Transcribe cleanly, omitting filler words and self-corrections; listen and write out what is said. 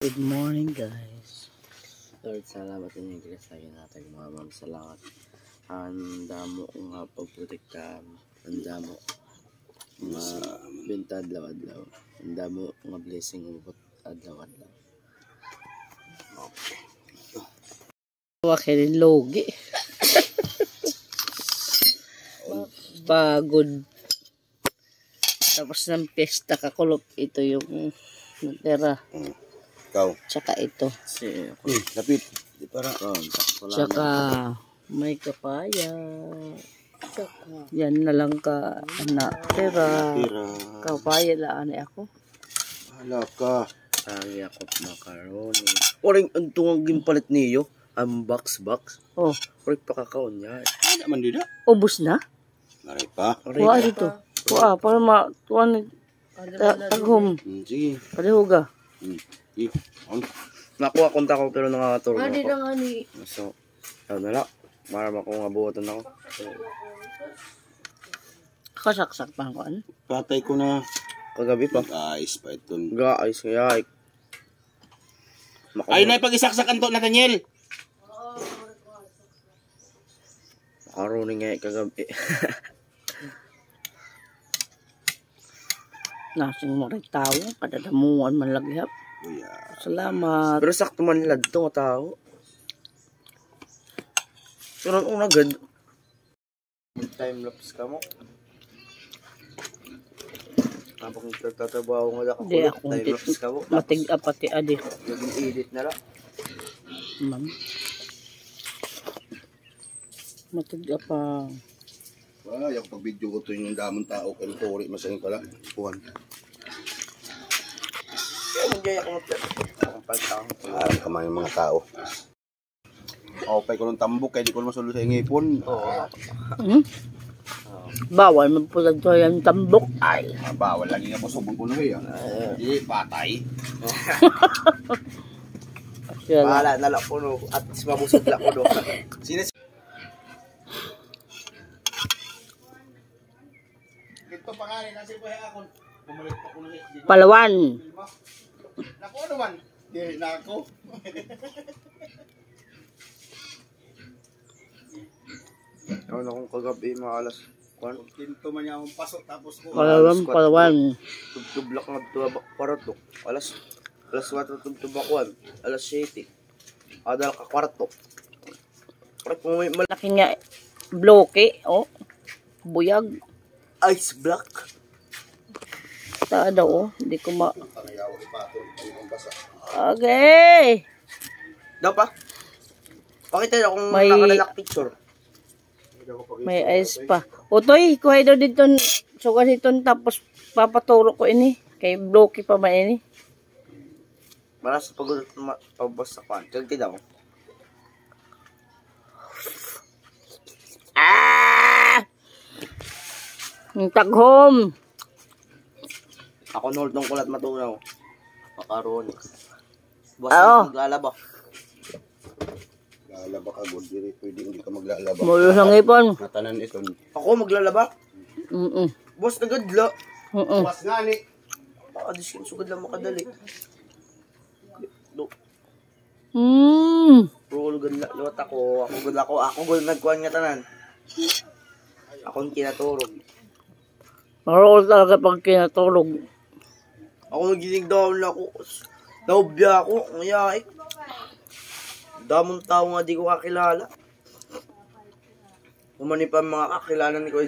Good morning, guys. Lord, salamat ninyo sa natin mga ma'am. Salamat. Ang damo nga pagprotektahan. Ang damo nga binta adlaw-adlaw. Ang damo nga blessing ubot adlaw-adlaw. Okay. Wakil logi. Pagod. Tapos ng pesta kakulot. Ito yung natira. Ikaw. Tsaka ito. Lapit. Di para. Tsaka may kapaya. Tsaka yan na lang ka anak. Tira. Kapaya laan ako. Hala ka. Tagi ako macaroni. Oring ang tungang gimpalit niyo. Ang box. Oh. Oring pakakaon niya. Ano naman dito? Ubus na? Maray pa. Kuha dito. Kuha. Para matuan. Taghom. Sige. Palihuga. Nakuha konta ko pero nangangaturo na Hindi ako. na nga ni. So, ano na. Marama ko nga buhatan ako. Kasaksak pa ako. Ano? Patay ko na. Kagabi pa. Guys, pa ito. Guys, kaya Ay, na pag-isaksakan to, Nathaniel. Macaroni nga kagabi. Nasing mo rin tao. Kadadamuan man laghap. Salamat. Pero sakto man nila dito nga tao. Pero ang agad. Time lapse ka mo. Tapos nagtatrabaho nga ako. Hindi ako. Time lapse ka mo. Matig apati adi. Naging edit na lang. Ma'am. Matig apa. Wala, yung pag-video ko to yung damang tao. Kaya tori, masayang pala. Puhan. Kaya nandiyan ako magpagtang. Parang kamay yung mga tao. Okay ko ng tambok, kaya di ko naman sulo sa ingipon. Bawal magpulag to yung tambok. Ay, bawal lagi nga po subong ko na eh. Hindi, patay. Bahala na lang po no. At mabusog lang po no. Ito pangalan, nasa iba ako. Bumalik pa ko na siya. Palawan. Naku, ano man? Dili na ako. Ano kung kagabi mga alas 1. Kinto man niya akong pasok tapos ko. Palawan. Tubtublak nga tuwa kwarto. Alas 4 tubtublak 1. Alas 7. Adal ka kwarto. Parang kung may Laki nga bloke. Oh. Buyag. ice block. Taa daw oh. Hindi ko ma... Tangayaw ipatol yung basa. Okay. Daw pa? Pakita niyo kung May- nakalalak picture. May ice pa. Utoy, kuhay daw dito. Suga dito tapos papaturo ko ini. Kay bloke pa ba ini? Para sa pagbasa pa. Kagti daw. Ang taghom. Ako nold ng kulat matunaw. Macaroni. Boss Oo. maglalaba. Lalaba ka, good. Pwede hindi ka maglalaba. Mulo sa ngipon. Natanan ito. Ako maglalaba. Mm-mm. Boss nagadla. Mm-mm. Mas nga ni. Adiskin sugad lang makadali. Pero gud lawat ako. Ako gud nagkuhan nga tanan. Ako ang kinaturog. Marol talaga pag kinatulog. Ako nagiling down lang ako. Naubya ako. Ngayaik. Damong tao nga di ko kakilala. Kumani pa mga kakilala ni ko.